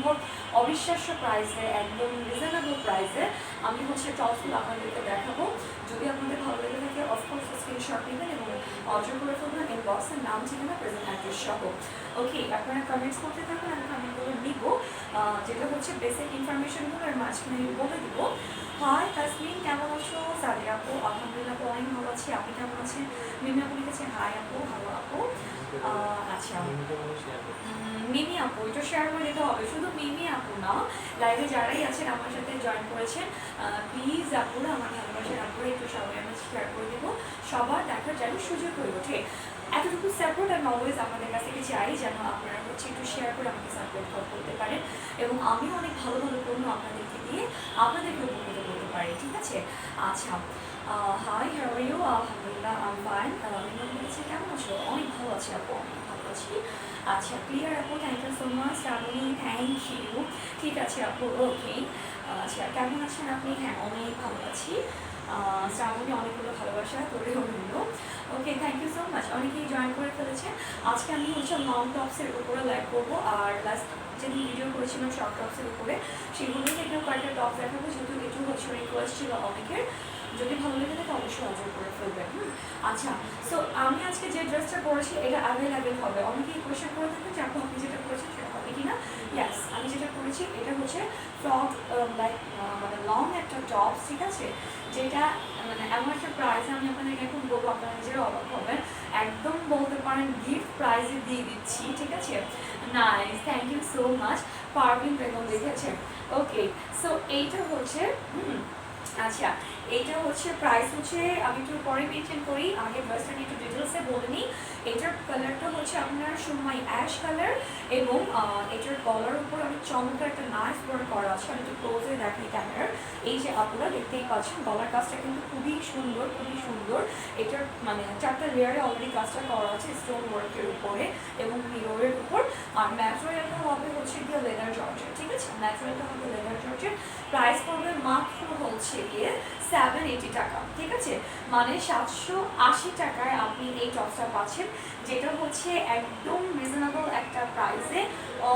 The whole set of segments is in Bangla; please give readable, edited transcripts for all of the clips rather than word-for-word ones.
সম্ভব অবিশ্বাস্য প্রাইসে, একদম রিজনেবল প্রাইসে আমি হচ্ছে টপসগুলো আপনাদেরকে দেখাবো। যদি আপনাদের ভালো লেগে থাকে অফকোর্স স্ক্রিনশট নেবেন এবং অর্ডার করে ফেলবেন ইনবক্সের নাম, ঠিকানা, প্রেজেন্ট অ্যাড্রেস সহ। ওকে, আপনারা কমেন্টস করতে থাকুন, আমি কমেন্টগুলো নিব, যেটা হচ্ছে বেসিক ইনফরমেশনগুলো এর মাঝখানে আমি বলে দিব। হাই তাসমিন, কেমন আছো? সাদিয়া আপু, আলহামদুলিল্লাহ আপু অনেক ভালো আছি, আপনি কেমন আছেন? মিমি আপু লিখেছে হাই আপু, ভালো আপু। আচ্ছা মিমি আপু, এটা শেয়ার করে দিতে হবে, শুধু মিমি আপু না, লাইভে যারাই আছেন আমার সাথে জয়েন করেছেন প্লিজ আপুরা, আমার ভালোবাসার আপুরা একটু সবাই আমি শেয়ার করে দেবো, সবার দেখার যেন সুযোগ হয়ে ওঠে। এতটুকু সাপোর্ট আমি অলওয়েজ আপনাদের কাছ থেকে চাই, যেন আপনারা হচ্ছে একটু শেয়ার করে আমাকে সাপোর্ট করতে পারেন এবং আমিও অনেক ভালো ভালো পণ্য আপনাদেরকে দিয়ে আপনাদেরকে উপকৃত করতে পারি, ঠিক আছে? আচ্ছা, হাই হাউ আর ইউ? আলহামদুলিল্লাহ আই এম ফাইন। মিমি বলেছে কেমন আছো? অনেক ভালো আছি আপু, অনেক ভালো আছি। আচ্ছা ক্লিয়ার আপু, thank you so much. Shraboni, thank you. ঠিক আছে আপু, ওকে। আচ্ছা কেমন আছেন আপনি? হ্যাঁ অনেক ভালো আছি। শ্রাবণী, অনেকগুলো ভালোবাসা তোরে হলো। ওকে, থ্যাংক ইউ সো মাচ। অনেকেই জয়েন করে ফেলেছেন। আজকে আমি হচ্ছে লং টপসের উপরে লাইভ করবো, আর লাস্ট যেদিন ভিডিও করেছিলাম শর্ট টপসের উপরে, সেগুলোই থেকে কয়েকটা টপ দেখাবো, যেহেতু একটু হচ্ছে রিকোয়েস্ট ছিল অনেকের। যদি ভালো লেগে থাকে অবশ্যই অর্ডার করে ফেলবেন। আচ্ছা, সো আমি আজকে যে ড্রেসটা পরেছি এটা অ্যাভেলেবেল হবে। অনেকেই কোয়েশ্চেন করে থাকেন যে আপনি যেটা করেছেন সেটা হবে কিনা। ইয়াস, আমি যেটা করেছি এটা হচ্ছে ফ্রক, লাইক মানে লং একটা টপস, ঠিক আছে, যেটা মানে এমন একটা প্রাইস আমি আপনাদেরকে এখন বলবো, আপনারা নিজেরা অবাক হবেন, একদম বলতে পারেন গিফট প্রাইজে দিয়ে দিচ্ছি, ঠিক আছে? Nice, thank you so much. Parvin Begum লিখেছে। ওকে, সো এইটা হচ্ছে আচ্ছা, এইটা হচ্ছে প্রাইস হচ্ছে, আমি একটু পরে মেনশন করি, আগে ড্রেসটা নিয়ে একটু ডিটেলসে বলে নিই। এটার কালারটা হচ্ছে আপনার সুরমাই অ্যাশ কালার এবং এটার গলার উপর আমি চমৎকার একটা নাইস ওয়ার্ক করা আছে। আমি একটু ক্লোজে দেখাই ক্যামেরার। এই যে আপনারা দেখতেই পাচ্ছেন গলার কাজটা কিন্তু খুবই সুন্দর, খুবই সুন্দর। এটার মানে 4টা লেয়ারে অলরেডি কাজটা করা আছে স্টোন ওয়ার্কের উপরে এবং মিররের উপর। আর ম্যাটেরিয়ালটা হবে হচ্ছে গিয়ে লেদার জর্জেট, ঠিক আছে? ম্যাটেরিয়ালটা হবে লেদার জর্জেট। প্রাইস পড়বে মাত্র হচ্ছে গিয়ে 780 টাকা, ঠিক আছে? মানে 780 টাকায় আপনি এই টপসটা পাচ্ছেন, যেটা হচ্ছে একদম রিজনেবল একটা প্রাইসে,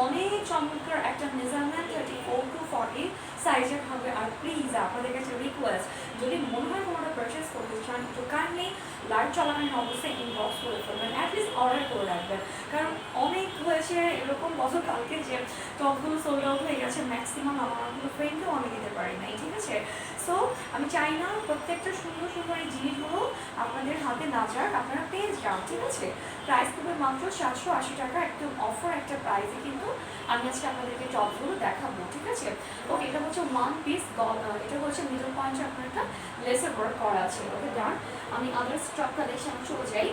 অনেক চমৎকার একটা মেজারমেন্ট 34 to 40 সাইজের হবে। আর প্লিজ আপনাদের কাছে রিকোয়েস্ট, যদি মনে হয় কোনোটা পারচেস করতে চান একটু কাইন্ডলি লাইভ চলাকালীন অবস্থায় ইনবক্স করে ফেলবেন, অ্যাটলিস্ট অর্ডার করে রাখবেন। কারণ অনেক হয়েছে এরকম গতকালকে যে টপগুলো সোল্ড আউট হয়ে গেছে ম্যাক্সিমাম, আমারগুলো ফ্রেন্ডকেও আমি দিতে পারি নাই, ঠিক আছে? সো আমি চাই না প্রত্যেকটা সুন্দর সুন্দর এই জিনিসগুলো আপনাদের হাতে না যাক, আপনারা পেয়ে যান, ঠিক আছে? প্রাইস পড়বে মাত্র 780 টাকা, একদম অফার একটা প্রাইসে কিন্তু আমি আজকে আপনাদেরকে টপগুলো দেখাবো, ঠিক আছে? ওকে, এটা হচ্ছে ওয়ান পিস, এটা হচ্ছে মিডল পয়েন্টে আপনার একটা লেসের ওয়ার্ক করা আছে। ওকে ডান, আমি আদার স্টক কালেকশন চলে যাই।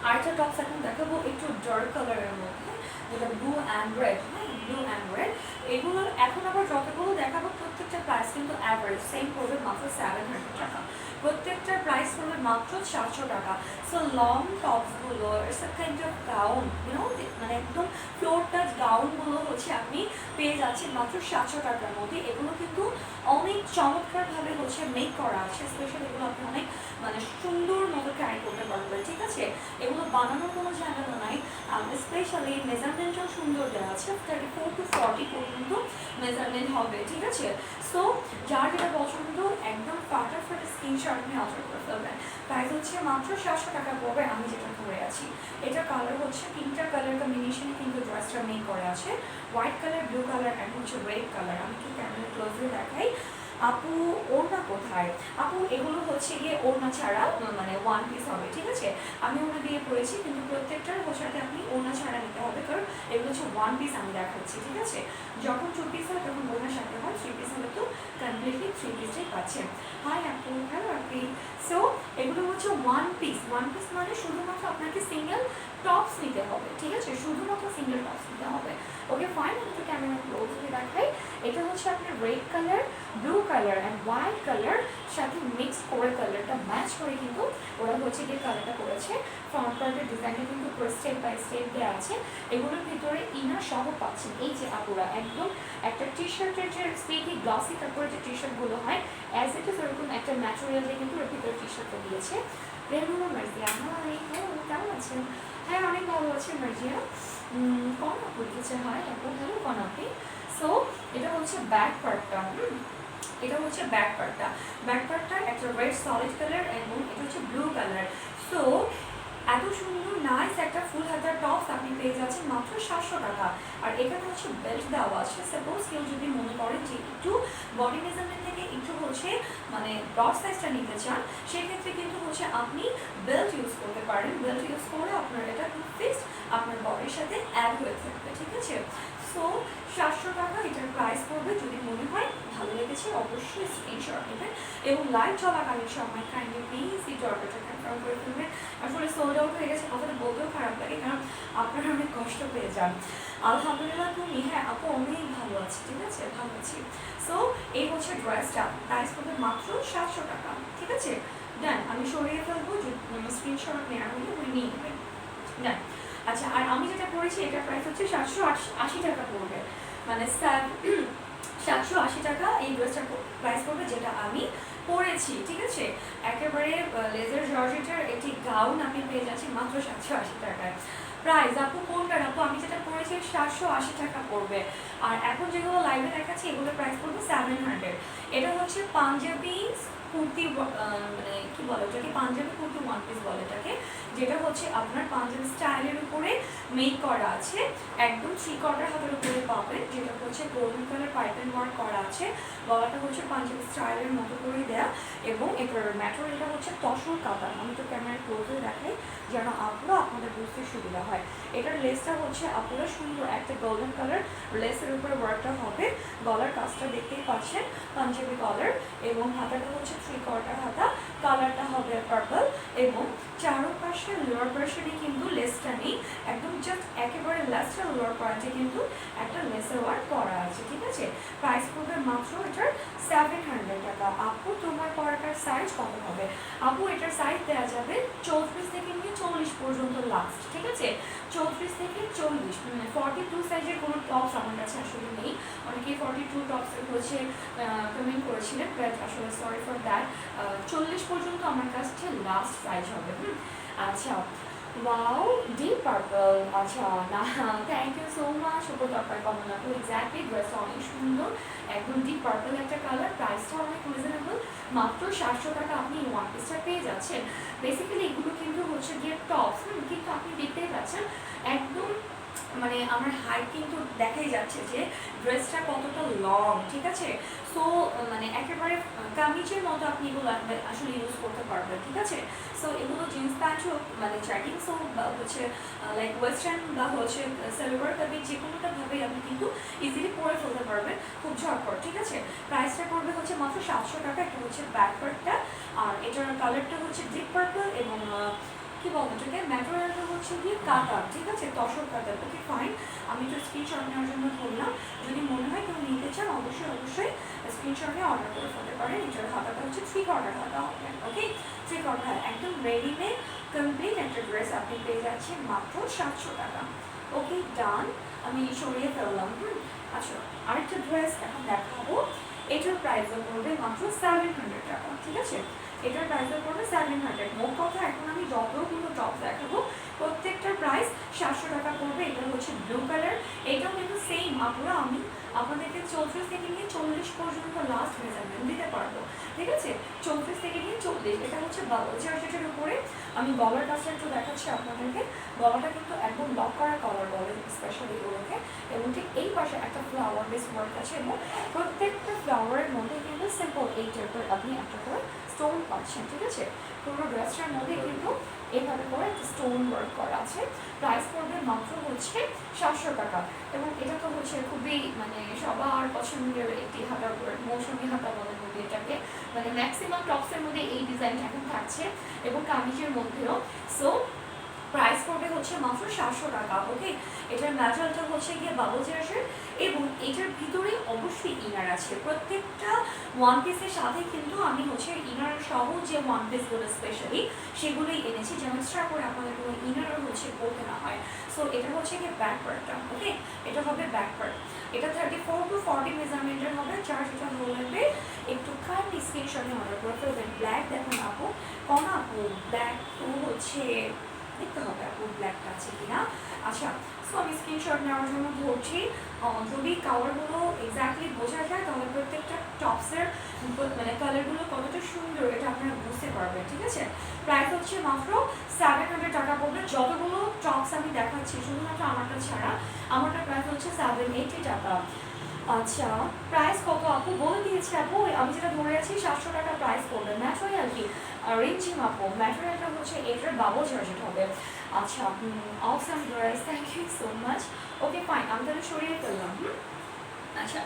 আরেকটা টপস এখন দেখাবো একটু ডার্ক কালারের মধ্যে, যেটা ব্লু অ্যান্ড রেড, হ্যাঁ ব্লু অ্যান্ড রেড। এগুলোর এখন আবার যতগুলো দেখাবো প্রত্যেকটা প্রাইস কিন্তু অ্যাভারেজ সেম পড়বে মাত্র 700 টাকা। প্রত্যেকটার প্রাইস পড়বে মাত্র 400 টাকা। সো লং টপসগুলো it's a kind of gown, you know, মানে একদম ফ্লোর টাচ গাউনগুলো হচ্ছে আপনি পেয়ে যাচ্ছেন মাত্র 700 টাকার মধ্যে। এগুলো কিন্তু অনেক চমৎকারভাবে হচ্ছে মেক করা আছে, স্পেশালি এগুলো আপনি অনেক মানে সুন্দর মতো ক্যারি করতে পারবেন, ঠিক আছে? এগুলো বানানোর কোনো ঝামেলা নাই, স্পেশালি মেজারমেন্টও সুন্দর দেওয়া আছে, 34 to 40 পর্যন্ত মেজারমেন্ট হবে, ঠিক আছে? সো যার যেটা পছন্দ একদম ফাটাফাটি স্ক্রিনশট নিয়ে অর্ডার করে ফেলবেন। প্রাইস হচ্ছে মাত্র 700 টাকা পড়বে। আমি যেটা ধরে আছি এটা কালার হচ্ছে 3টা কালার কম্বিনেশনে কিন্তু ড্রেসটা মেক করা আছে, white colour, blue colour and হচ্ছে রেড কালার। আমি একটু ক্যামেরা ক্লোজে দেখাই। আপু ওড়না কোথায়? আপু এগুলো হচ্ছে গিয়ে ওড়না ছাড়া মানে ওয়ান পিস হবে, ঠিক আছে? আমি ওড়না দিয়ে পড়েছি, কিন্তু প্রত্যেকটার সাথে আপনি ওড়না ছাড়া নিতে হবে, কারণ এগুলো হচ্ছে ওয়ান পিস আমি দেখাচ্ছি, ঠিক আছে? যখন 2 পিস হয় তখন ওড়নার সাথে হয়, 3 পিস হলে তো কমপ্লিটলি 3 পিসটাই পাচ্ছেন। হাই আপু, হ্যালো আপনি। সো এগুলো হচ্ছে ওয়ান পিস, ওয়ান পিস মানে শুধুমাত্র আপনাকে সিঙ্গেল টপস নিতে হবে, ঠিক আছে? শুধুমাত্র সিঙ্গেল টপস নিতে হবে। ওকে ফাইন, আমি একটু ক্যামেরা ক্লোজ করে দেখাই। এটা হচ্ছে আপনার red colour, blue colour and white colour সাথে মিক্স করে কালারটা ম্যাচ করে কিন্তু ওরা হচ্ছে গিয়ে কালারটা করেছে। ফ্রন্ট পার্টের ডিজাইনটা কিন্তু পুরো স্টেপ বাই স্টেপ দেওয়া আছে। এগুলোর ভিতরে ইনার সহ পাচ্ছেন। এই যে আপুরা একদম একটা টি শার্টের যে স্পিকি গ্লাসি কাপড়ের যে টি শার্টগুলো হয় অ্যাজ ইট ইজ ওরকম একটা ম্যাটেরিয়াল দিয়ে কিন্তু ওর ভিতরে টি শার্টটা দিয়েছে। রেগুলার মার্জিয়া, হাই কেমন আছেন? হ্যাঁ অনেক ভালো আছে মার্জিয়া। কোন আপু লিখেছে? হয় আপু, হ্যালো কোন আপনি। সো এটা হচ্ছে ব্যাক পার্টটা। এটা হচ্ছে ব্যাক পার্টটা। ব্যাক পার্টটা একটা রেড সলিড কালার এবং এটা হচ্ছে ব্লু কালার। সো এত সুন্দর নাইস একটা ফুল হাতার টপস আপনি পেয়ে যাচ্ছেন মাত্র 700 টাকা। আর এখানে হচ্ছে বেল্ট দেওয়া আছে। সাপোজ কেউ যদি মনে করেন যে একটু বডি মেজারমেন্ট থেকে একটু হচ্ছে মানে ব্রড সাইজটা নিতে চান, সেক্ষেত্রে কিন্তু হচ্ছে আপনি বেল্ট ইউজ করতে পারেন। বেল্ট ইউজ করে আপনার এটা ফিক্সড আপনার বডির সাথে অ্যাড হয়ে থাকবে, ঠিক আছে। সো 700 টাকা এটার প্রাইস পড়বে। যদি মনে হয় ভালো লেগেছে অবশ্যই স্ক্রিনশট নেবেন এবং লাইভ চলাকালীন সময় কাইন্ডলি প্লিজ এই অর্ডারটা কনফার্ম করে ফেলবেন। আসলে সোল্ড আউট হয়ে গেছে কথাটা বলতেও খারাপ লাগে, কারণ আপনারা অনেক কষ্ট পেয়ে যান। আলহামদুলিল্লাহ তুমি? হ্যাঁ আপু অনেক ভালো আছি, ঠিক আছে, ভালো আছি। সো এই হচ্ছে ড্রেসটা, প্রাইস পড়বে মাত্র 700 টাকা, ঠিক আছে। দেন আমি সরিয়ে ফেলবো, স্ক্রিনশট নেওয়ার হলে উনি নিয়ে নেবেন। দেন আচ্ছা, আর আমি যেটা পড়েছি এটার প্রাইস হচ্ছে 780 টাকা পড়বে, মানে 780 টাকা এই ড্রেসটার প্রাইস পড়বে যেটা আমি পরেছি, ঠিক আছে। একেবারে লেজার জর্জেটের একটি গাউন আপনি পেয়ে যাচ্ছেন মাত্র 780 টাকায়। প্রাইস আপু কোনটার? আপু আমি যেটা পরেছি 780 টাকা পড়বে। আর এখন যেগুলো লাইভে দেখাচ্ছি এগুলোর প্রাইস পড়বে 700। এটা হচ্ছে পাঞ্জাবি কুর্তি, মানে কি বলে ওটাকে, পাঞ্জাবি কুর্তি ওয়ান পিস বলে এটাকে, যেটা হচ্ছে আপনার পাঞ্জাবি স্টাইলের উপরে মেক করা আছে, একদম 3/4 হাতের উপরে পাবেন, যেটা হচ্ছে গোল্ডেন কালার পাইপেন ওয়ার্ক করা আছে। গলাটা হচ্ছে পাঞ্জাবি স্টাইলের মতো করে দেয়া এবং এটার ম্যাটেরিয়ালটা হচ্ছে তসর কাতান। আমি তো ক্যামেরায় ক্লোজে দেখাই যেন আপনারা আপনাদের বুঝতে সুবিধা হয়। এটার লেসটা হচ্ছে আপনারা সুন্দর একটা গোল্ডেন কালার লেসের উপরে ওয়ার্কটা হবে। গলার কাজটা দেখতেই পাচ্ছেন পাঞ্জাবি কলার এবং হাতাটা হচ্ছে 3/4 হাতা, কালারটা হবে পার্পল এবং চারপাশে লোয়ার পার্শ্বে কিন্তু লেসটা নেই, একদম জাস্ট একেবারে লাস্টের লোয়ার পার্টে কিন্তু একটা লেসের ওয়ার্ক করা আছে, ঠিক আছে। প্রাইস পড়বে মাত্র এটার 700 টাকা। আপু তোমার পরাটার সাইজ কত হবে? আপু এটার সাইজ দেওয়া যাবে 34 থেকে নিয়ে 40 পর্যন্ত লাস্ট, ঠিক আছে। 34 থেকে 40, 42 সাইজের কোনো টপস আমার কাছে আসলে নেই। অনেকেই 42 টপসের হচ্ছে কমেন্ট করেছিলেন, বাট আসলে সরি ফর দ্যাট। 40 পর্যন্ত আমার কাছে লাস্ট সাইজ হবে। আচ্ছা, ওয়াও ডিপ পার্পল, আচ্ছা না থ্যাংক ইউ সো মাচ উপর দরকার কমন আপু, এক্স্যাক্টলি ড্রেসটা অনেক সুন্দর, একদম ডিপ পার্পল একটা কালার, প্রাইসটা অনেক রিজনেবল, মাত্র 700 টাকা আপনি ওয়ান পিসটা পেয়ে যাচ্ছেন। বেসিক্যালি এগুলো কিন্তু হচ্ছে গিয়ে টপস, কিন্তু আপনি দেখতেই পাচ্ছেন একদম মানে আমার হাইট কিন্তু দেখাই যাচ্ছে যে ড্রেসটা কতটা লং, ঠিক আছে। সো মানে একেবারে কামিজের মতো আপনি এগুলো আসলে ইউজ করতে পারবেন, ঠিক আছে। সো এগুলো জিন্স প্যান্ট হোক, মানে ট্র্যাকিংস হোক, বা হচ্ছে লাইক ওয়েস্টার্ন বা হচ্ছে সালোয়ার কামিজ, যে কোনোটা ভাবেই আপনি কিন্তু ইজিলি পরে ফেলতে পারবেন খুব ঝটপট, ঠিক আছে। প্রাইসটা পড়বে হচ্ছে মাত্র 700 টাকা। এটা হচ্ছে ব্যাক পার্টটা, আর এটার কালারটা হচ্ছে ডিপ পার্পল এবং কি বলবো এটাকে, ম্যাটেরিয়ালটা হচ্ছে গিয়ে কাতার, ঠিক আছে, তসর কাতার। ওকে ফাইন, আমি একটু স্ক্রিনশট নেওয়ার জন্য ধরলাম। যদি মনে হয় কেউ নিতে চান অবশ্যই স্ক্রিনশট নিয়ে অর্ডার করে ফেলতে পারেন। এটার হাতাটা হচ্ছে 3/4 হাতা হবে, ওকে 3/4 হাতা, একদম রেডিমেড কমপ্লিট একটা ড্রেস আপনি পেয়ে যাচ্ছেন মাত্র 700 টাকা। ওকে ডান, আমি সরিয়ে ফেললাম। আচ্ছা, আরেকটা ড্রেস এখন দেখাবো, এটার প্রাইসও পড়বে মাত্র 700 টাকা, ঠিক আছে। এটার প্রাইসও পড়বে 700। মোট কথা এখন আমি যতগুলো টপ দেখাবো প্রত্যেকটার প্রাইস 700 টাকা পড়বে। এটা হচ্ছে ব্লু কালার, এটাও কিন্তু সেম আপুরা আমি আপনাদেরকে 34 থেকে নিয়ে 40 পর্যন্ত লাস্ট মেজারমেন্ট দিতে পারবো, ঠিক আছে। 34 থেকে নিয়ে 40, এটা হচ্ছে বাবল জর্জেটের উপরে। আমি গলার কাজটা একটু দেখাচ্ছি আপনাদেরকে। গলাটা কিন্তু একদম লক করা কলার বলে স্পেশালি ওগুলোকে, এবং ঠিক এই পাশে একটা ফ্লাওয়ার বেস ওয়ার্ক আছে এবং প্রত্যেকটা ফ্লাওয়ারের মধ্যে কিন্তু সিম্পল এই টাইপের আপনি একটা করে স্টোন পাচ্ছেন, ঠিক আছে। পুরো ড্রেসটার মধ্যে কিন্তু এভাবে করে একটা স্টোন ওয়ার্ক করা আছে। প্রাইস পড়বে মাত্র হচ্ছে 700 টাকা। এবং এটা তো হচ্ছে খুবই মানে সবার পছন্দের একটি হাতা, মৌসুমি হাতা বলে মধ্যে এটাকে, মানে ম্যাক্সিমাম টপসের মধ্যে এই ডিজাইনটা এখন থাকছে এবং কামিজের মধ্যেও। সো প্রাইস পড়বে হচ্ছে মাত্র 700 টাকা, ওকে। এটার ম্যাটেরিয়ালটা হচ্ছে গিয়ে বাবল জার্সের এবং এটার ভিতরে অবশ্যই ইনার আছে। প্রত্যেকটা ওয়ান পিসের সাথে কিন্তু আমি হচ্ছে ইনার সহ যে ওয়ান পিসগুলো স্পেশালি সেগুলোই এনেছি, যেমন এক্সট্রা করে আপনাদের কোনো ইনারও হচ্ছে পড়তে না হয়। সো এটা হচ্ছে গিয়ে ব্যাক পার্টটা, ওকে, এটা হবে ব্যাক পার্ট। এটা 34 to 40 মেজারমেন্টের হবে। যার যেটা ভালো লাগবে একটু কাইন্ডলি স্ক্রিনশটে অর্ডার করে ফেলবেন। ব্ল্যাক দেখুন আপু, কোন আপু ব্ল্যাক তো হচ্ছে দেখতে হবে আপু ব্ল্যাকটা আছে কিনা। আচ্ছা, সো আমি স্ক্রিনশট নেওয়ার জন্য ধরছি। যদি কালারগুলো এক্স্যাক্টলি বোঝা যায় তাহলে প্রত্যেকটা টপসের মানে কালারগুলো কতটা সুন্দর এটা আপনারা বুঝতে পারবেন, ঠিক আছে। প্রাইস হচ্ছে মাত্র 700 টাকা পড়বে। যতগুলো টপস আমি দেখাচ্ছি শুধুমাত্র আমারটা ছাড়া, আমারটা প্রাইস হচ্ছে 780 টাকা। আচ্ছা, প্রাইস কত আপু বলে দিয়েছি আপু, আমি যেটা ধরে আছি 700 টাকা প্রাইস পড়বে। ম্যাটেরিয়াল কি রেঞ্জিং আপু, ম্যাটেরিয়ালটা হচ্ছে এটার বাবল জর্জেট হবে। আচ্ছা, awesome dress, thank you so much. Okay fine, আমি তাহলে সরিয়ে ফেললাম। আচ্ছা,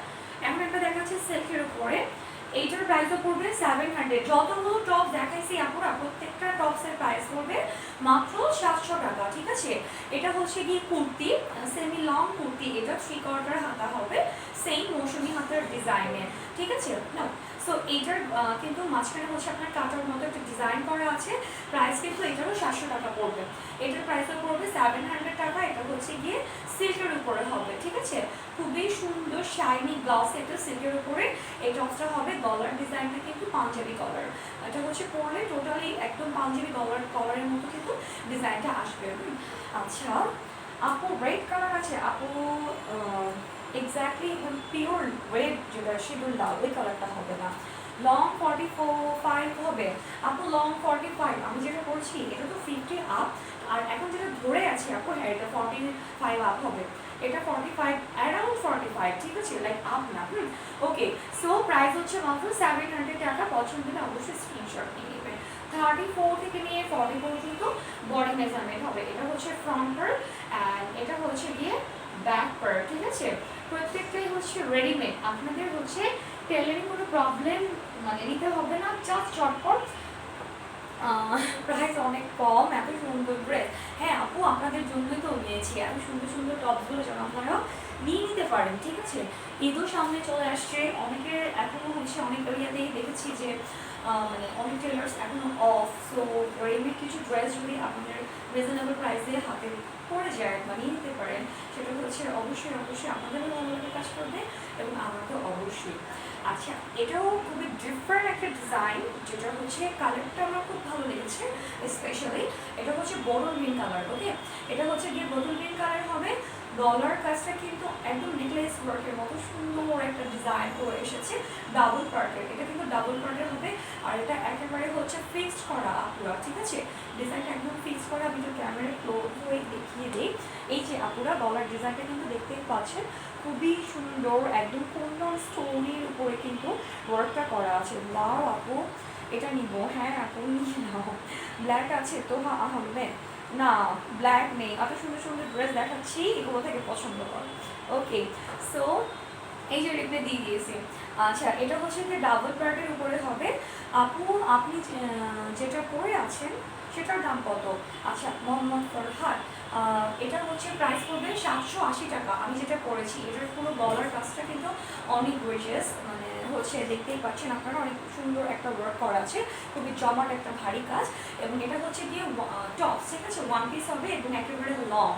এখন একটা দেখাচ্ছে সিল্কের উপরে, এইটার প্রাইসও পড়বে 700। যতগুলো টপ দেখাইছি আপুরা প্রত্যেকটা টপসের প্রাইস পড়বে মাত্র 700 টাকা, ঠিক আছে। এটা হচ্ছে গিয়ে কুর্তি, সেমি লং কুর্তি, এটা 3/4 হাতা হবে, সেম মৌসুমি হাতার ডিজাইনে, ঠিক আছে না। সো এইটার কিন্তু মাঝখানে হচ্ছে আপনার কাটার মতো একটা ডিজাইন করা আছে। প্রাইস কিন্তু এটারও 700 টাকা পড়বে। এটার প্রাইসও পড়বে 700 টাকা। এটা হচ্ছে গিয়ে সিল্কের উপরে হবে, ঠিক আছে। খুবই সুন্দর শাইনি গ্লাস, এটা সিল্কের উপরে। এই টপসটা হবে গলার ডিজাইনটা কিন্তু পাঞ্জাবি কলার, এটা হচ্ছে পরলে টোটালি একদম পাঞ্জাবি কলারের মতো কিন্তু ডিজাইনটা আসবে। আচ্ছা আপু রেড কালার আছে আপু, এক্স্যাক্টলি একদম পিওর রেড যেটা শিডিউল লাল, ওই কালারটা হবে না। লং 45 হবে আপু, লং 45। আমি যেটা করছি এটা তো 50 আপ, আর এখন যেটা ধরে আছে আপু হ্যাঁ এটা 45 আপ হবে। এটা 45 অ্যারাউন্ড 45, ঠিক আছে, লাইক আপ না। ওকে, সো প্রাইস হচ্ছে মাত্র 700 টাকা। পছন্দ হলে অবশ্যই স্ক্রিনশট নিয়ে নেবেন। 34 থেকে নিয়ে 40 পর্যন্ত বডি মেজারমেন্ট হবে। এটা হচ্ছে ফ্রন্ট পার্ট অ্যান্ড এটা হচ্ছে গিয়ে ব্যাক পার্ট, ঠিক আছে। প্রত্যেকটাই হচ্ছে রেডিমেড, আপনাদের হচ্ছে টেলারিং কোনো প্রবলেম মানে নিতে হবে না, জাস্ট চটপট। প্রাইস অনেক কম, এত সুন্দর ড্রেস। হ্যাঁ আপু আপনাদের জন্যই তো নিয়েছি, এত সুন্দর সুন্দর টপসগুলো যেন আপনারা নিয়ে নিতে পারেন, ঠিক আছে। ঈদও সামনে চলে আসছে, অনেকের এখনও হচ্ছে অনেক এরিয়াতেই দেখেছি যে মানে অনেক টেলার্স এখনও অফ। সো রেডিমেড কিছু ড্রেস যদি আপনাদের রিজনেবল প্রাইসে হাতে পড়ে যায় বা নিয়ে নিতে পারেন, সেটা হচ্ছে অবশ্যই অবশ্যই আপনাদেরও ভালো লাগে কাজ করবে এবং আমার তো অবশ্যই। আচ্ছা, এটাও খুবই ডিফারেন্ট একটা ডিজাইন, যেটা হচ্ছে কালারটা আমার খুব ভালো লেগেছে স্পেশালি। এটা হচ্ছে বোটল গ্রিন কালার, ওকে। এটা হচ্ছে গিয়ে বোটল গ্রিন কালার হবে। ডলার কাজটা কিন্তু একদম নেকলেস ওয়ার্কের মতো সুন্দর একটা ডিজাইন করে এসেছে, ডাবল পার্টের। এটা কিন্তু ডাবল পার্টের হবে, আর এটা একেবারে হচ্ছে ফিক্সড করা আপুরা, ঠিক আছে। ডিজাইনটা একদম ফিক্সড করা। আমি তো ক্যামেরায় ক্লোজ হয়ে দেখিয়ে দিই। এই যে আপুরা ডলার ডিজাইনটা কিন্তু দেখতেই পাচ্ছেন, খুবই সুন্দর, একদম কোন স্টোনের উপরে কিন্তু ওয়ার্কটা করা আছে। ওয়াও আপু, এটা নিব। হ্যাঁ আপু নিয়ে নাও। ব্ল্যাক আছে তো হবে না, ব্ল্যাক নেই। এত সুন্দর সুন্দর ড্রেস দেখাচ্ছি, এগুলো থেকে পছন্দ কর। ওকে, সো এই যে রিপ্লে দিয়ে দিয়েছি। আচ্ছা, এটা হচ্ছে যে ডাবল পার্টের উপরে হবে। আপু আপনি যেটা পরে আছেন সেটার দাম কত? আচ্ছা, মোহাম্মদ ফরহাদ, এটা হচ্ছে প্রাইস পড়বে 780 টাকা। আমি যেটা পরেছি এটার পুরো গলার কাজটা কিন্তু অনেক গর্জিয়াস, মানে হচ্ছে দেখতেই পাচ্ছেন আপনারা, অনেক সুন্দর একটা ওয়ার্ক করা আছে, খুবই জমাট একটা ভারী কাজ। এবং এটা হচ্ছে গিয়ে টপস, ঠিক আছে, ওয়ান পিস হবে এবং একেবারে লং,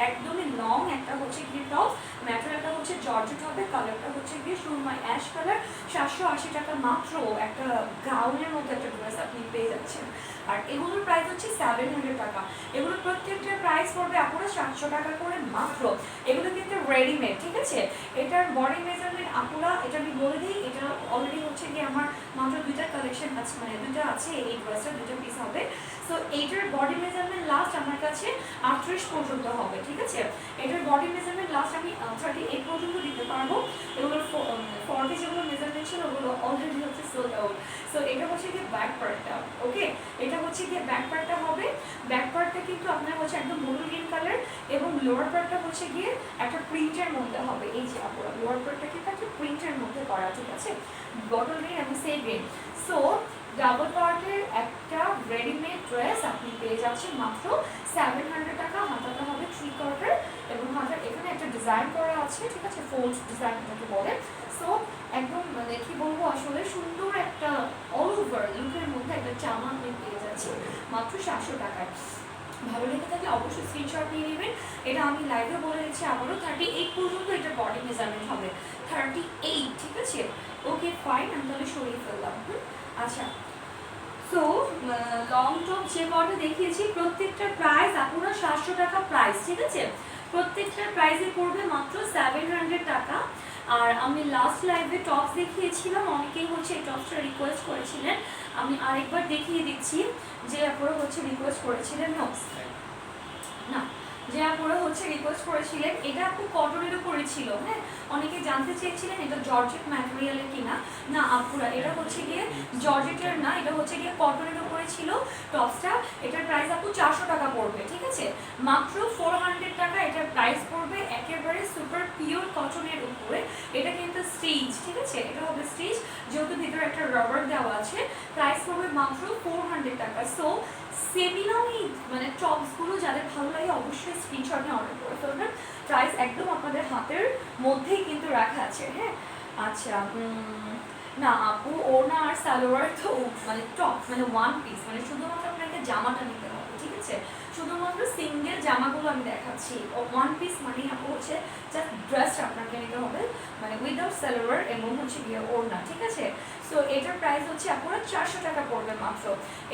একদমই লং একটা হচ্ছে গিয়ে টপস। ম্যাটেরিয়ালটা হচ্ছে জর্জেট হবে, কালারটা হচ্ছে গিয়ে সুরমাই অ্যাশ কালার। 780 টাকা মাত্র একটা গাউনের মতো একটা ড্রেস আপনি পেয়ে যাচ্ছেন। আর এগুলোর প্রাইস হচ্ছে 700 টাকা। এগুলোর প্রত্যেকটার প্রাইস পড়বে আপনারা 700 টাকা করে মাত্র। এগুলো কিন্তু রেডিমেড, ঠিক আছে। এটার বডি মেজারমেন্ট আপুরা, এটা আমি বলে দিই, এটা অলরেডি হচ্ছে কি আমার মাত্র 2টা কালেকশন আছে, মানে 2টা আছে, এই ড্রেসটা 2টা পিস হবে। সো এইটার বডি মেজারমেন্ট লাস্ট আমার কাছে 38 পর্যন্ত হবে, ঠিক আছে। এটার বডি মেজারমেন্ট লাস্ট আমি 38 পর্যন্ত দিতে পারবো। এগুলোর 40 যেগুলো মেজারমেন্ট ছিল ওগুলো অলরেডি হচ্ছে সোল্ড আউট। সো এটা হচ্ছে কি ব্যাক পার্টটা, ওকে। এটা হচ্ছে গিয়ে ব্যাক পার্টটা হবে। ব্যাক পার্টটা কিন্তু আপনার হচ্ছে একদম ব্লু গ্রিন কালার, এবং লোয়ার পার্টটা হচ্ছে গিয়ে একটা প্রিন্টের মধ্যে হবে। এই যে আপনারা লোয়ার পার্টটা কিন্তু একটা প্রিন্টের মধ্যে করা, ঠিক আছে, বটল গ্রিন এবং সে গ্রিন। সো ডাবল পার্টের একটা রেডিমেড ড্রেস আপনি পেয়ে যাচ্ছেন মাত্র 700 টাকা। হাতাটা হবে 3/4 এবং হাতার এখানে একটা ডিজাইন করা আছে, ঠিক আছে, ফোল্ড ডিজাইন যেটাকে বলে। সো একদম মানে কি বলবো, আসলে সুন্দর একটা অল ওভার লুকের মধ্যে একটা জামা আপনি পেয়ে যাচ্ছেন মাত্র 700 টাকায়। ভালো লেগে থাকলে অবশ্যই স্ক্রিনশট নিয়ে নেবেন। এটা আমি লাইভে বলে দিচ্ছি আবারও, 38 পর্যন্ত এটা বডি মেজারমেন্ট হবে, 38, ঠিক আছে। ওকে ফাইন, আমি তাহলে সরিয়ে ফেললাম। আচ্ছা, সো লং টপ যে কটা দেখিয়েছি প্রত্যেকটার প্রাইস আপনারা 700 টাকা প্রাইস, ঠিক আছে? প্রত্যেকটার প্রাইসে পড়বে মাত্র 700 টাকা। আর আমি লাস্ট লাইভে টপস দেখিয়েছিলাম, অনেকেই হচ্ছে এই টপসটা রিকোয়েস্ট করেছিলেন, আমি আরেকবার দেখিয়ে দিচ্ছি। যে আপনারা হচ্ছে রিকোয়েস্ট করেছিলেন না, যে আপনারা হচ্ছে রিকোয়েস্ট করেছিলেন, এটা আপু কটনের উপরে ছিল। হ্যাঁ, অনেকে জানতে চেয়েছিলেন এটা জর্জেট ম্যাটেরিয়ালের কিনা। না আপুরা, এটা হচ্ছে গিয়ে জর্জেটের না, এটা হচ্ছে গিয়ে কটনের উপরে ছিল টপসটা। এটার প্রাইস আপু 400 টাকা পড়বে, ঠিক আছে? মাত্র 400 টাকা এটার প্রাইস পড়বে, একেবারে সুপার পিওর কটনের উপরে। এটা কিন্তু স্টিচ, ঠিক আছে? এটা হবে স্টিচ, যেহেতু ভিতরে একটা রাবার দেওয়া আছে। প্রাইস পড়বে মাত্র 400 টাকা। সো সেমিলংই মানে টপসগুলো যাদের ভালো লাগে অবশ্যই স্ক্রিনশট নিয়ে অর্ডার করে ফেলবেন। প্রাইস একদম আপনাদের হাতের মধ্যেই কিন্তু রাখা আছে। হ্যাঁ, আচ্ছা না আপু, ওড়না আর সালোয়ার তো মানে টপ মানে ওয়ান পিস, মানে শুধুমাত্র আপনাকে জামাটা নিতে হবে, ঠিক আছে? শুধুমাত্র সিঙ্গেল জামাগুলো আমি দেখাচ্ছি। ওয়ান পিস মানে আপু হচ্ছে জাস্ট ড্রেসটা আপনাকে নিতে হবে, মানে উইদাউট সালোয়ার এবং হচ্ছে গিয়ে ওড়না, ঠিক আছে? সো এটার প্রাইস হচ্ছে আপনারা 400 টাকা পড়বে মাত্র।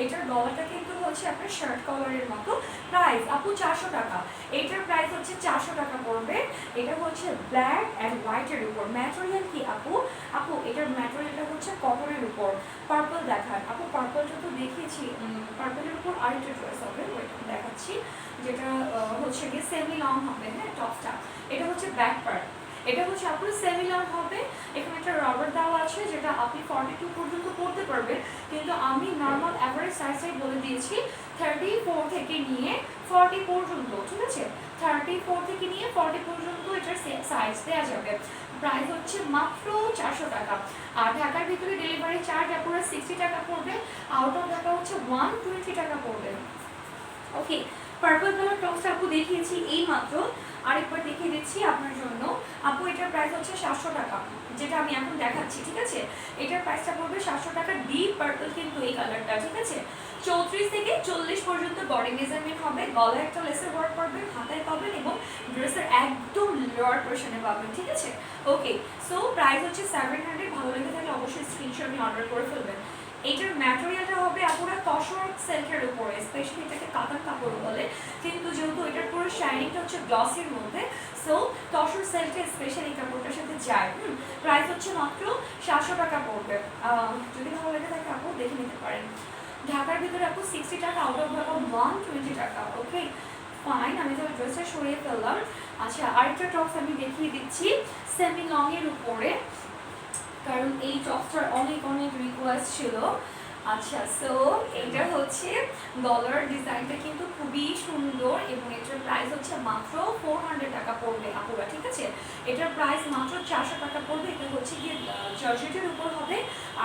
এটার গলাটা কিন্তু হচ্ছে আপনার শার্ট কলারের মতো। প্রাইস আপু 400 টাকা। এটার প্রাইস হচ্ছে 400 টাকা পড়বে। এটা হচ্ছে ব্ল্যাক অ্যান্ড হোয়াইটের উপর। ম্যাটেরিয়াল কি আপু? আপু এটার ম্যাটেরিয়ালটা হচ্ছে কটনের উপর। পার্পল দেখান আপু, পার্পলটা তো দেখিয়েছি। পার্পলের উপর আরেকটা ড্রেস হবে, ওইটা দেখাচ্ছি, যেটা হচ্ছে গিয়ে সেমি লং হবে। হ্যাঁ, টপটা এটা হচ্ছে ব্যাক পার্ট। এটা হচ্ছে আপনার সেমি লং হবে। এখানে একটা রাবার দেওয়া আছে, যেটা আপনি 42 পর্যন্ত পড়তে পারবেন, কিন্তু আমি নর্মাল অ্যাভারেজ সাইজটাই বলে দিয়েছি 34 থেকে নিয়ে 40 পর্যন্ত, ঠিক আছে? 34 থেকে নিয়ে 40 পর্যন্ত এটার সাইজ দেওয়া যাবে। প্রাইস হচ্ছে মাত্র 400 টাকা। আর ঢাকার ভিতরে ডেলিভারি চার্জ আপনারা 60 টাকা পড়বে, আউট অফ ঢাকা হচ্ছে 120 টাকা পড়বে। ওকে, পার্পল কালার টপসটা আপু দেখিয়েছি এই মাত্র, আরেকবার দেখিয়ে দিচ্ছি আপনার জন্য। আপু এটার প্রাইস হচ্ছে 700 টাকা, যেটা আমি এখন দেখাচ্ছি, ঠিক আছে? এটার প্রাইসটা পড়বে 700 টাকা। ডিপ পার্পল কিন্তু এই কালারটা, ঠিক আছে? 34 থেকে 40 পর্যন্ত বডি মেজারমেন্ট হবে। গলায় একটা লেসের ওয়ার্ক পাবেন, হাতায় পাবেন এবং ড্রেসের একদম লোয়ার পোর্শনে পাবেন, ঠিক আছে? ওকে, সো প্রাইস হচ্ছে 700। ভালো লেগে থাকলে অবশ্যই স্ক্রিনশট নিয়ে অর্ডার করে ফেলবেন। এইটার ম্যাটেরিয়ালটা হবে আপনারা তসর সিল্কের উপরে, স্পেশালি এটাকে কাতান কাপড় বলে, কিন্তু যেহেতু এটার পুরো শাইনিংটা হচ্ছে গ্লসের মধ্যে, সো তসর সিল্কটা স্পেশালি এই কাপড়টার সাথে যায়। প্রাইস হচ্ছে মাত্র 700 টাকা পড়বে। যদি ভালো লেগে থাকে আপু দেখে নিতে পারেন। ঢাকার ভিতরে আপু 60 টাকা, আউট অফ ঢাকা 120 টাকা। ওকে ফাইন, আমি তো ড্রেসটা সরিয়ে ফেললাম। আচ্ছা, আরেকটা টপস আমি দেখিয়ে দিচ্ছি সেমি লং এর উপরে, কারণ এই টপসটার অনেক অনেক রিকোয়েস্ট ছিল। আচ্ছা, সো এটা হচ্ছে গলার ডিজাইনটা কিন্তু খুবই সুন্দর এবং এটার প্রাইস হচ্ছে মাত্র 400 টাকা পড়বে আপুরা, ঠিক আছে? এটার প্রাইস মাত্র 400 টাকা পড়বে। এটা হচ্ছে গিয়ে জর্জেটের উপর হবে,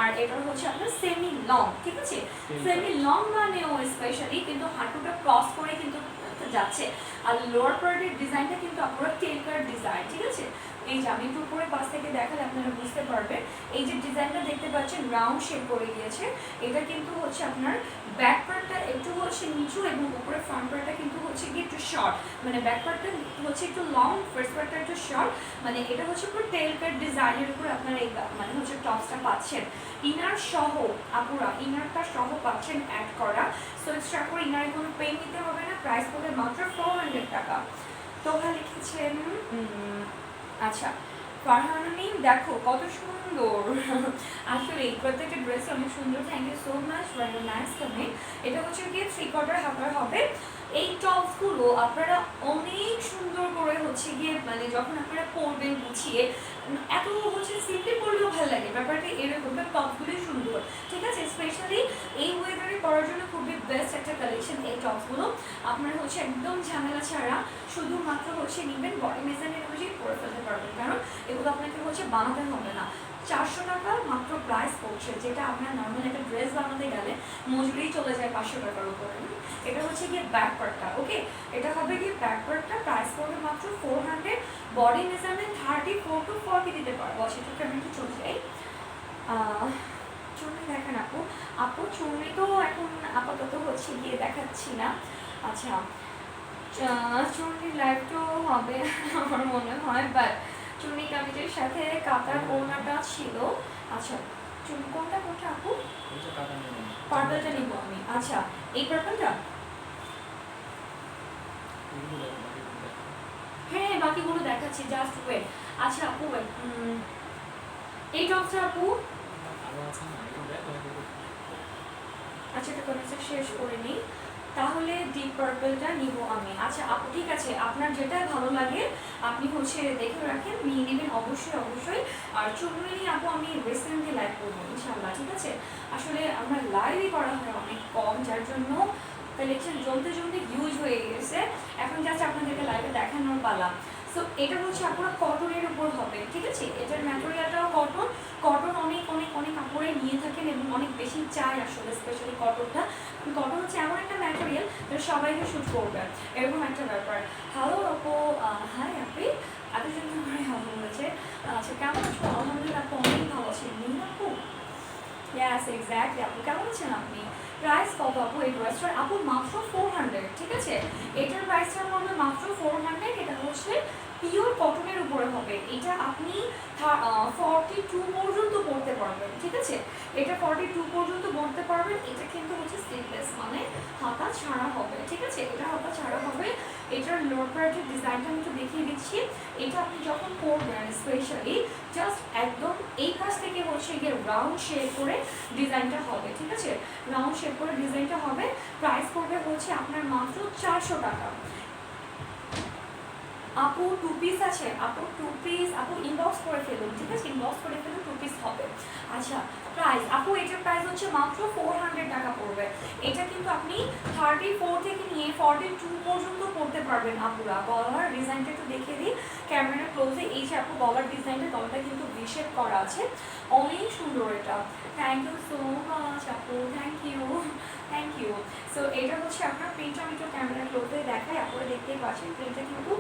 আর এটা হচ্ছে আপনার সেমি লং, ঠিক আছে? সেমি লং মানেও স্পেশালি কিন্তু হাঁটুটা ক্রস করে কিন্তু যাচ্ছে। আর লোয়ার পার্টের ডিজাইনটা কিন্তু আপনারা টেলকার ডিজাইন, ঠিক আছে? এই যে আমি একটু উপরে পাশ থেকে দেখালে আপনারা বুঝতে পারবেন। এই যে ডিজাইনটা দেখতে পাচ্ছেন রাউন্ড শেপ করে গিয়েছে, এটা কিন্তু হচ্ছে আপনার ব্যাক পার্টটা একটু হচ্ছে নিচু এবং উপরে ফ্রন্ট পার্টটা কিন্তু হচ্ছে কি একটু শর্ট, মানে ব্যাক পার্টটা হচ্ছে একটু লং, ফার্স্ট পার্টটা একটু শর্ট। মানে এটা হচ্ছে পুরো টেল কাট ডিজাইনের উপর আপনারা এই মানে হচ্ছে টপসটা পাচ্ছেন। ইনার সহ আপুরা, ইনারটা সহ পাচ্ছেন অ্যাড করা। সো এক্সট্রা করে ইনারে কোনো পেন নিতে হবে না। প্রাইস পড়বে মাত্র 400 টাকা। তোমরা লিখেছেন আচ্ছা ফারহানুমিন, দেখো কত সুন্দর। আসলে প্রত্যেকটা ড্রেস অনেক সুন্দর। Thank you so much, very nice comment. এটা হচ্ছে গিয়ে 3/4 হাতার হবে। এই টপসগুলো আপনারা অনেক সুন্দর করে হচ্ছে গিয়ে মানে যখন আপনারা পরবেন গুছিয়ে, এত হচ্ছে সিম্পলি পরলেও ভালো লাগে। ব্যাপারটা এরকম, টপসগুলোই সুন্দর, ঠিক আছে? স্পেশালি এই ওয়েদারে পরার জন্য খুবই বেস্ট একটা কালেকশন এই টপসগুলো। আপনারা হচ্ছে একদম ঝামেলা ছাড়া শুধুমাত্র হচ্ছে নেবেন, বডি মেজারমেন্ট অনুযায়ী পরে ফেলতে পারবেন, কারণ এগুলো আপনাকে হচ্ছে বানাতে হবে না। 400 টাকা মাত্র প্রাইস পড়ছে, যেটা আপনার নর্মাল একটা ড্রেস বানাতে গেলে মজুরি চলে যায় 500 টাকার উপরে। এটা হচ্ছে গিয়ে ব্যাক পার্টটা। ওকে, এটা হবে গিয়ে ব্যাক পার্টটা, প্রাইস পড়বে মাত্র 400। বডি মেজারমেন্ট 34 to 40 দিতে পারবো। সেটাকে আমি একটু চলে যাই। চুড়ি দেখেন আপু, আপু চুড়ি তো এখন আপাতত হচ্ছে গিয়ে দেখাচ্ছি না। আচ্ছা, চুড়ির লাইভটাও হবে আমার মনে হয়, বাট চুড়ি কামিজের সাথে কাতার ওড়নাটা ছিল। আচ্ছা, কোনটা কোনটা আপু? এটা কাটা নেব। পার্পলটা নিব আমি। আচ্ছা, এই পার্পলটা? এগুলো দেখো, বাকিগুলো দেখো। হ্যাঁ, বাকিগুলো দেখাচ্ছি, জাস্ট ওয়েট। আচ্ছা আপু ওয়েট, এই টপসটা আপু? আরো আছে না, এগুলো দেখো, এগুলো। আচ্ছা, এটা কোনো শেষ করে নিই, তাহলে ডিপ পার্পলটা নিব আমি। আচ্ছা আপু ঠিক আছে, আপনার যেটা ভালো লাগে আপনি হচ্ছে দেখে রাখেন, নিয়ে নেবেন অবশ্যই অবশ্যই। আর চলুন আপু, আমি রিসেন্টলি লাইভ করবো ইনশাল্লাহ, ঠিক আছে? আসলে আমরা লাইভই করা হয় অনেক কম, যার জন্য কালেকশন জমতে জমতে হিউজ হয়ে গেছে। এখন জাস্ট আপনাদেরকে লাইভে দেখানোর পালা। সো এটা হচ্ছে আপনার কটনের উপর হবে, ঠিক আছে? এটার ম্যাটেরিয়ালটাও কটন। কটন অনেক অনেক অনেক কাপড়ে নিয়ে থাকেন এবং অনেক বেশি চাই আসলে, স্পেশালি কটনটা। কটন হচ্ছে এমন একটা ম্যাটেরিয়াল যেটা সবাইকে শুট করবে, এরকম একটা ব্যাপার। হ্যালো আপু, হাই আপনি এত সুন্দর করে হ্যালো বলেছে। আচ্ছা কেমন আছো? আলহামদুলিল্লাহ আপু, অনেক ভালো আছেন। নিন আপু, ইয়াস এক্স্যাক্টলি আপু, কেমন আছেন আপনি? প্রাইস কত আপু এই ড্রেসটার? আপু মাত্র 400, ঠিক আছে? এটার প্রাইসটার মধ্যে মাত্র 400। এটা হচ্ছে পিওর কটনের উপরে হবে। এটা আপনি 42 পর্যন্ত পরতে পারবেন, ঠিক আছে? এটা 42 পর্যন্ত পরতে পারবেন। এটা কিন্তু হচ্ছে স্লিভলেস, মানে হাতা ছাড়া হবে, ঠিক আছে? এটা হাতা ছাড়া হবে। এটার লোয়ার পার্টের ডিজাইনটা আমি একটু দেখিয়ে দিচ্ছি। এটা আপনি যখন পরবেন স্পেশালি জাস্ট একদম এই পাশ থেকে হচ্ছে গিয়ে রাউন্ড শেপ করে ডিজাইনটা হবে, ঠিক আছে? রাউন্ড শেপ করে ডিজাইনটা হবে। প্রাইস পড়বে হচ্ছে আপনার মাত্র 400 টাকা। আপু 2 পিস আছে? আপু 2 পিস আপু ইনবক্স করে ফেলুন, ঠিক আছে? ইনবক্স করে ফেলুন, 2 পিস হবে। আচ্ছা প্রাইস আপু, এটার প্রাইস হচ্ছে মাত্র 400 টাকা পড়বে। এটা কিন্তু আপনি 34 থেকে নিয়ে 42 পর্যন্ত পড়তে পারবেন আপুরা। গলার ডিজাইনটা একটু দেখিয়ে দিই ক্যামেরা ক্লোজে। এই যে আপু গলার ডিজাইনটা, গলাটা কিন্তু ভিশেপ করা আছে, অনেক সুন্দর এটা। থ্যাংক ইউ সো মাচ আপু, thank you thank you. So এটা হচ্ছে আপনার প্রিন্টটা, আমি একটু ক্যামেরা ক্লোজে দেখাই, আপনারা দেখতেই পাচ্ছেন প্রিন্টটা কিন্তু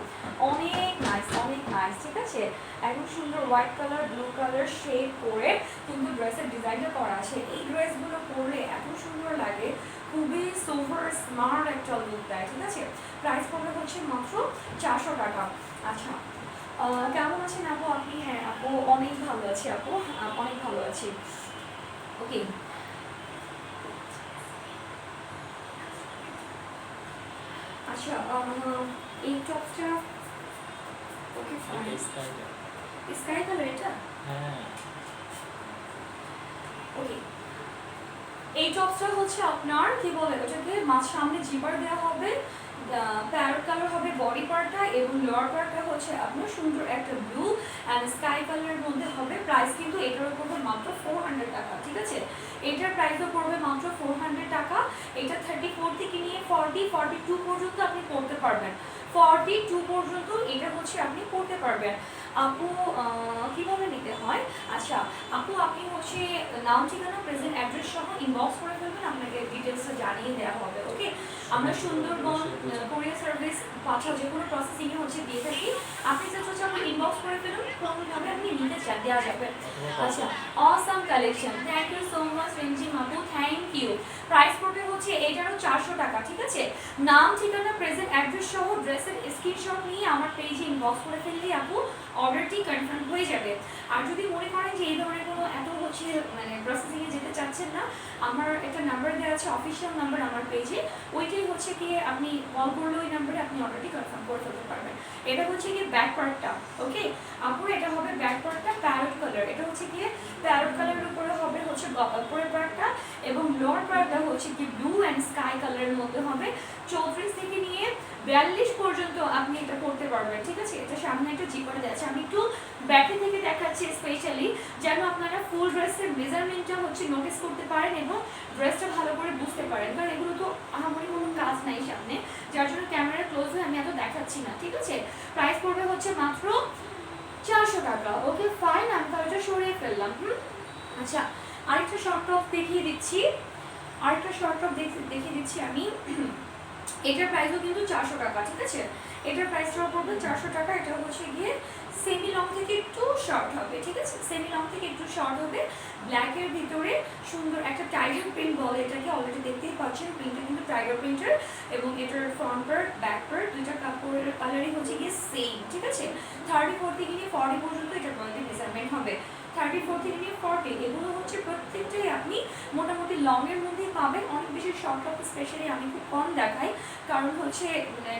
অনেক নাইস, অনেক নাইস, ঠিক আছে? একদম সুন্দর white colour blue colour shade করে কিন্তু ড্রেসের ডিজাইনটা করা আছে। এই ড্রেসগুলো পরলে এত সুন্দর লাগে, খুবই সুপার স্মার্ট একটা লুক দেয়, ঠিক আছে? প্রাইস পড়বে হচ্ছে মাত্র 400 টাকা। আচ্ছা কেমন আছেন আপু আপনি? হ্যাঁ আপু অনেক ভালো আছি আপু, অনেক ভালো আছি। ওকে আচ্ছা, এই টপটা ওকে ফাইন। এটা স্কাইটা। স্কাই কালার এটা? হ্যাঁ। ওকে, এই টপসটা হচ্ছে আপনার কি বলে ওটাকে, সামনে জিপার দেওয়া হবে, প্যারট কালার হবে বডি পার্টটা, এবং লোয়ার পার্টটা হচ্ছে আপনার সুন্দর একটা ব্লু অ্যান্ড স্কাই কালারের মধ্যে হবে। প্রাইস কিন্তু এটার পড়বে মাত্র 400 টাকা, ঠিক আছে? এটার প্রাইসও পড়বে মাত্র 400 টাকা। এটা 34 থেকে নিয়ে 42 পর্যন্ত আপনি পড়তে পারবেন। 42 পর্যন্ত এটা হচ্ছে আপনি পড়তে পারবেন। আপু কীভাবে নিতে হয়? আচ্ছা আপু, আপনি হচ্ছে নাম ঠিকানা প্রেজেন্ট অ্যাড্রেস সহ ইনবক্স করে ফেলবেন, আপনাকে ডিটেলসটা জানিয়ে দেওয়া হবে। ওকে, আমরা সুন্দরবন কোরিয়ার সার্ভিস পাঠাও যে কোনো প্রসেসিংয়ে হচ্ছে দিয়ে থাকি। আপনি জাস্ট হচ্ছে আপনি ইনবক্স করে ফেলুন, কোনোভাবে আপনি নিতে চান দেওয়া যাবে। আচ্ছা awesome collection, thank you so much রেঞ্জিম আপু, থ্যাংক ইউ। প্রাইস পড়বে হচ্ছে এটারও 400 টাকা, ঠিক আছে? নাম ঠিকানা প্রেজেন্ট অ্যাড্রেস সহ ড্রেসের স্ক্রিনশট নিয়ে আমার পেজে ইনবক্স করে ফেললেই আপু অর্ডারটি কনফার্ম হয়ে যাবে। আর যদি মনে করেন যে এই ধরনের কোনো এত হচ্ছে মানে প্রসেসিংয়ে যেতে চাচ্ছেন না, আমার একটা নাম্বার দেওয়া আছে, অফিসিয়াল নাম্বার আমার পেজে, ওইটাই হচ্ছে কি আপনি কল করলে ওই নাম্বারে আপনি অর্ডারটি কনফার্ম করে ফেলতে পারবেন। এটা হচ্ছে কি ব্যাক পার্টটা, ওকে আপু, এটা হবে ব্যাক পার্টটা প্যারট কালার। এটা হচ্ছে কি প্যারট কালারের উপরে হবে হচ্ছে উপরের পার্টটা, এবং লোয়ার পার্টটা হচ্ছে কি ব্লু অ্যান্ড স্কাই কালারের মধ্যে হবে। 34 থেকে নিয়ে 42 পর্যন্ত আপনি এটা করতে পারবেন, ঠিক আছে? এটা সামনে একটা জিপারে যাচ্ছে, আমি একটু ব্যাকে থেকে দেখাচ্ছি স্পেশালি, যেন আপনারা ফুল ড্রেসের মেজারমেন্টটা হচ্ছে নোটিস করতে পারেন এবং ড্রেসটা ভালো করে বুঝতে পারেন, কারণ এগুলো তো আমারই কোনো কাজ নাই সামনে, যার জন্য ক্যামেরা ক্লোজ হয়ে আমি এত দেখাচ্ছি না, ঠিক আছে? প্রাইস পড়বে হচ্ছে মাত্র 400 টাকা। ওকে ফাইন, আমি তাহলে সরিয়ে ফেললাম। আচ্ছা আরেকটা শর্ট টপ দেখিয়ে দিচ্ছি, দেখিয়ে দিচ্ছি আমি। এটার প্রাইসও কিন্তু 400 টাকা, ঠিক আছে? এটার প্রাইসটাও পড়বে 400 টাকা। এটা হচ্ছে গিয়ে সেমি লং থেকে একটু শর্ট হবে, ঠিক আছে? সেমি লং থেকে একটু শর্ট হবে, ব্ল্যাকের ভিতরে সুন্দর একটা টাইগার প্রিন্ট বলে এটাকে, অলরেডি দেখতেই পাচ্ছেন প্রিন্টটা কিন্তু টাইগার প্রিন্টের, এবং এটার ফ্রন্ট পার্ট ব্যাক পার্ট দুইটা কাপড়ের কালারই হচ্ছে গিয়ে সেম, ঠিক আছে? 34 থেকে নিয়ে 40 পর্যন্ত এটার কোয়ালিটি মেজারমেন্ট হবে। 34 থেকে নিয়ে 40 এগুলো হচ্ছে প্রত্যেকটাই আপনি মোটামুটি লংয়ের মধ্যেই পাবেন। অনেক বেশি শর্ট টপ স্পেশালি আমি খুব কম দেখাই, কারণ হচ্ছে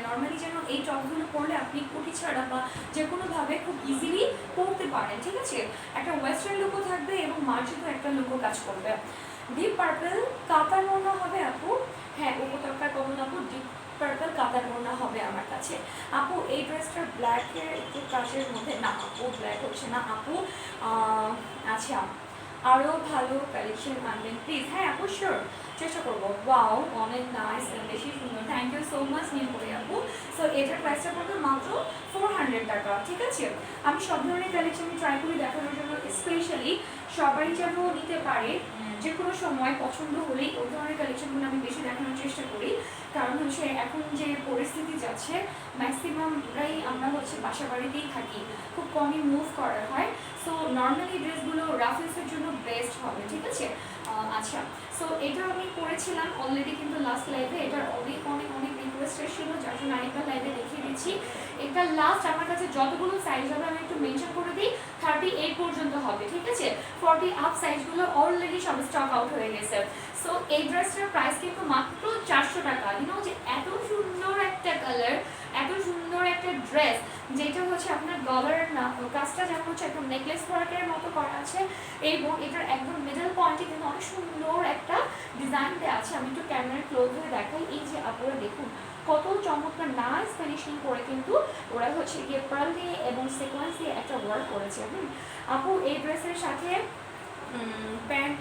নর্মালি যেন এই টপগুলো পরলে আপনি কুটি ছাড়া বা যে কোনোভাবে খুব ইজিলি পরতে পারেন, ঠিক আছে। একটা ওয়েস্টার্ন লুকও থাকবে এবং মার্জিত একটা লুকও কাজ করবে। ডিপ পার্পল কাতার ওড়না হবে আপু, হ্যাঁ উপত্যকার কমন আপু, ডিপ পার্পল কাতার ওড়না হবে আমার কাছে। আপু এই ড্রেসটা ব্ল্যাকের একটু কাজের মধ্যে, না আপু ব্ল্যাক হচ্ছে না আপু। আচ্ছা আরও ভালো কালেকশন আনবেন প্লিজ। হ্যাঁ আপু শিওর, চেষ্টা করবো। ওয়াও অনেক নাইস, বেশি সুন্দর, thank you so much Nilpori আপু। সো এটার প্রাইসটা পড়বে মাত্র 400 টাকা, ঠিক আছে। আমি সব ধরনের কালেকশন ট্রাই করি দেখানোর জন্য, স্পেশালি সবাই যেন নিতে পারে, যে কোনো সময় পছন্দ হলেই ওই ধরনের কালেকশনগুলো আমি বেশি দেখানোর চেষ্টা করি। কারণ হচ্ছে এখন যে পরিস্থিতি যাচ্ছে, ম্যাক্সিমামরাই আমরা হচ্ছে বাসা বাড়িতেই থাকি, খুব কমই মুভ করা হয়। সো নর্মালি ড্রেসগুলো রাফ ইউজের জন্য বেস্ট হবে, ঠিক আছে। আচ্ছা সো এটা আমি করেছিলাম অলরেডি কিন্তু লাস্ট লাইভে, এটার অনেক অনেক অনেক রিকোয়েস্ট ছিল, যার জন্য আরেকবার লাইভে দেখিয়ে দিচ্ছি। এটা লাস্ট আমার কাছে যতগুলো সাইজ হবে আমি একটু মেনশন করে দিই, 38 পর্যন্ত হবে, ঠিক আছে। 40 আপ সাইজগুলো অলরেডি সব স্টক আউট হয়ে গেছে। সো এই ড্রেসটার প্রাইস কিন্তু মাত্র 400 টাকা। ইউনো যে এত সুন্দর একটা কালার, এত সুন্দর একটা ড্রেস, যেটা হচ্ছে আপনার গলার কাজটা যেমন হচ্ছে একদম নেকলেস ওয়ার্কের মতো করা আছে, এবং এটার একদম মিডল পয়েন্টে কিন্তু অনেক সুন্দর একটা ডিজাইন দেওয়া আছে। আমি একটু ক্যামেরার ক্লোজ হয়ে দেখাই, এই যে আপনারা দেখুন কত চমৎকার নাইস ফিনিশিং করে কিন্তু ওরা হচ্ছে গিয়ে পার্ল দিয়ে এবং সিকোয়েন্স দিয়ে একটা ওয়ার্ক করেছে। আপু এই ড্রেসের সাথে প্যান্ট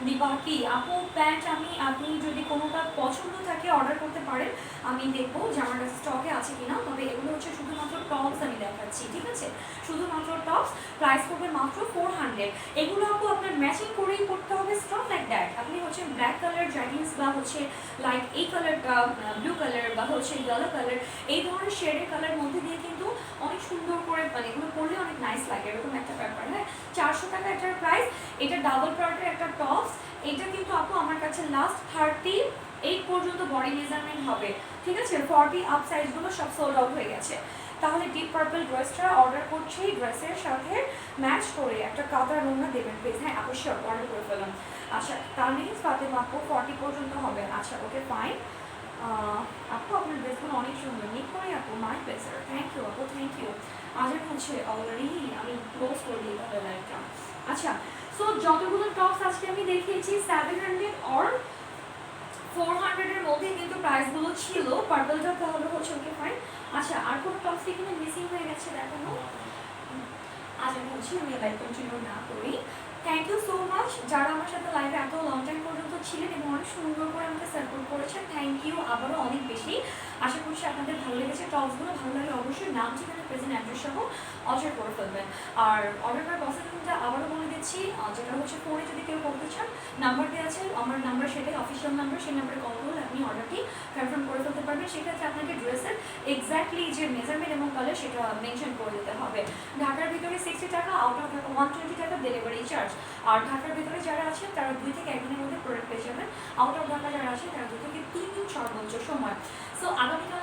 দিবা কি? আপু প্যান্ট আপনি যদি কোনোটা পছন্দ থাকে অর্ডার করতে পারেন, আমি দেখবো যে আমার কাছে স্টকে আছে কিনা। তবে এগুলো হচ্ছে শুধুমাত্র টপস আমি দেখাচ্ছি, ঠিক আছে, শুধুমাত্র টপস। প্রাইস পড়বে মাত্র 400। এগুলো আপু আপনার ম্যাচিং করেই করতে হবে, স্টক লাইক দ্যাট। আপনি হচ্ছে ব্ল্যাক কালার জ্যাগিংস বা হচ্ছে লাইক এই কালারটা ব্লু কালার বা হচ্ছে ইয়েলো কালার, এই ধরনের শেডের কালার মধ্যে দিয়ে কিন্তু অনেক সুন্দর করে, মানে এগুলো পরলে অনেক নাইস লাগে, এরকম একটা ব্যাপার। হ্যাঁ 400 টাকা এটার প্রাইস। এটা ডাবল পার্টের একটা টপস। এটা কিন্তু আপু আমার কাছে লাস্ট 38 পর্যন্ত বডি মেজারমেন্ট হবে, ঠিক আছে। 40 আপ সাইজগুলো সব সোল্ড আউট হয়ে গেছে। তাহলে ডিপ পার্পল ড্রেসটা অর্ডার করছি, ড্রেসের সাথে ম্যাচ করে একটা কাতার ওড়না দেবেন প্লিজ। হ্যাঁ অবশ্যই অর্ডার করে ফেললাম। আচ্ছা তানভীর ফাতেমা আপু 40 পর্যন্ত হবে, আচ্ছা ওকে ফাইন। আপু আপনার ড্রেসগুলো অনেক সুন্দর, নিক করে আপু, মাই প্লেজার, থ্যাংক ইউ আপু, থ্যাংক ইউ। আজকে হচ্ছে অলরেডি আমি ক্লোজ করে দিই তাহলে লাইভটা। আচ্ছা সো যতগুলো টপস আজকে আমি দেখিয়েছি 700 অর 400 এর মধ্যে কিন্তু প্রাইসগুলো ছিল। পার্পলটা তাহলে হচ্ছে ওকে ফাইন। আচ্ছা আর কোনো টপস কি কিন্তু মিসিং হয়ে গেছে দেখানো? আজ আমি হচ্ছে আমি লাইভ কন্টিনিউ না করি। থ্যাংক ইউ সো মাচ যারা আমার সাথে লাইভে এত লং টাইম পর্যন্ত ছিলেন এবং অনেক সুন্দর করে আমাকে সাপোর্ট করেছেন, থ্যাংক ইউ আবারও অনেক বেশি। আশা করছি আপনাদের ভালো লেগেছে। টপসগুলো ভালো লাগলে অবশ্যই নাম, ঠিকানা, প্রেজেন্ট অ্যাড্রেস সহ অর্ডার করে ফেলবেন। আর অর্ডার করার প্রসেসিংটা আবারও বলে দিচ্ছি, যেটা হচ্ছে ফোনে যদি কেউ করতে চান নাম্বার দেওয়া আছে, আমার নাম্বার সেটাই অফিসিয়াল নাম্বার, সেই নাম্বারে কল করলে আপনি অর্ডারটি কনফার্ম করে ফেলতে পারবেন। সেক্ষেত্রে আপনাকে ড্রেসের এক্স্যাক্টলি যে মেজারমেন্ট এবং কালার সেটা মেনশন করে দিতে হবে। ঢাকার ভিতরে 60 টাকা, আউট অফ ঢাকা 120 টাকা ডেলিভারি চার্জ। আর ঢাকার ভিতরে যারা আছেন তারা 2 থেকে 1 দিনের মধ্যে প্রোডাক্ট পেয়ে যাবেন। আউট অফ ঢাকা যারা আছেন তারা 2 থেকে 3 দিন সর্বোচ্চ সময়। সো আগামীকাল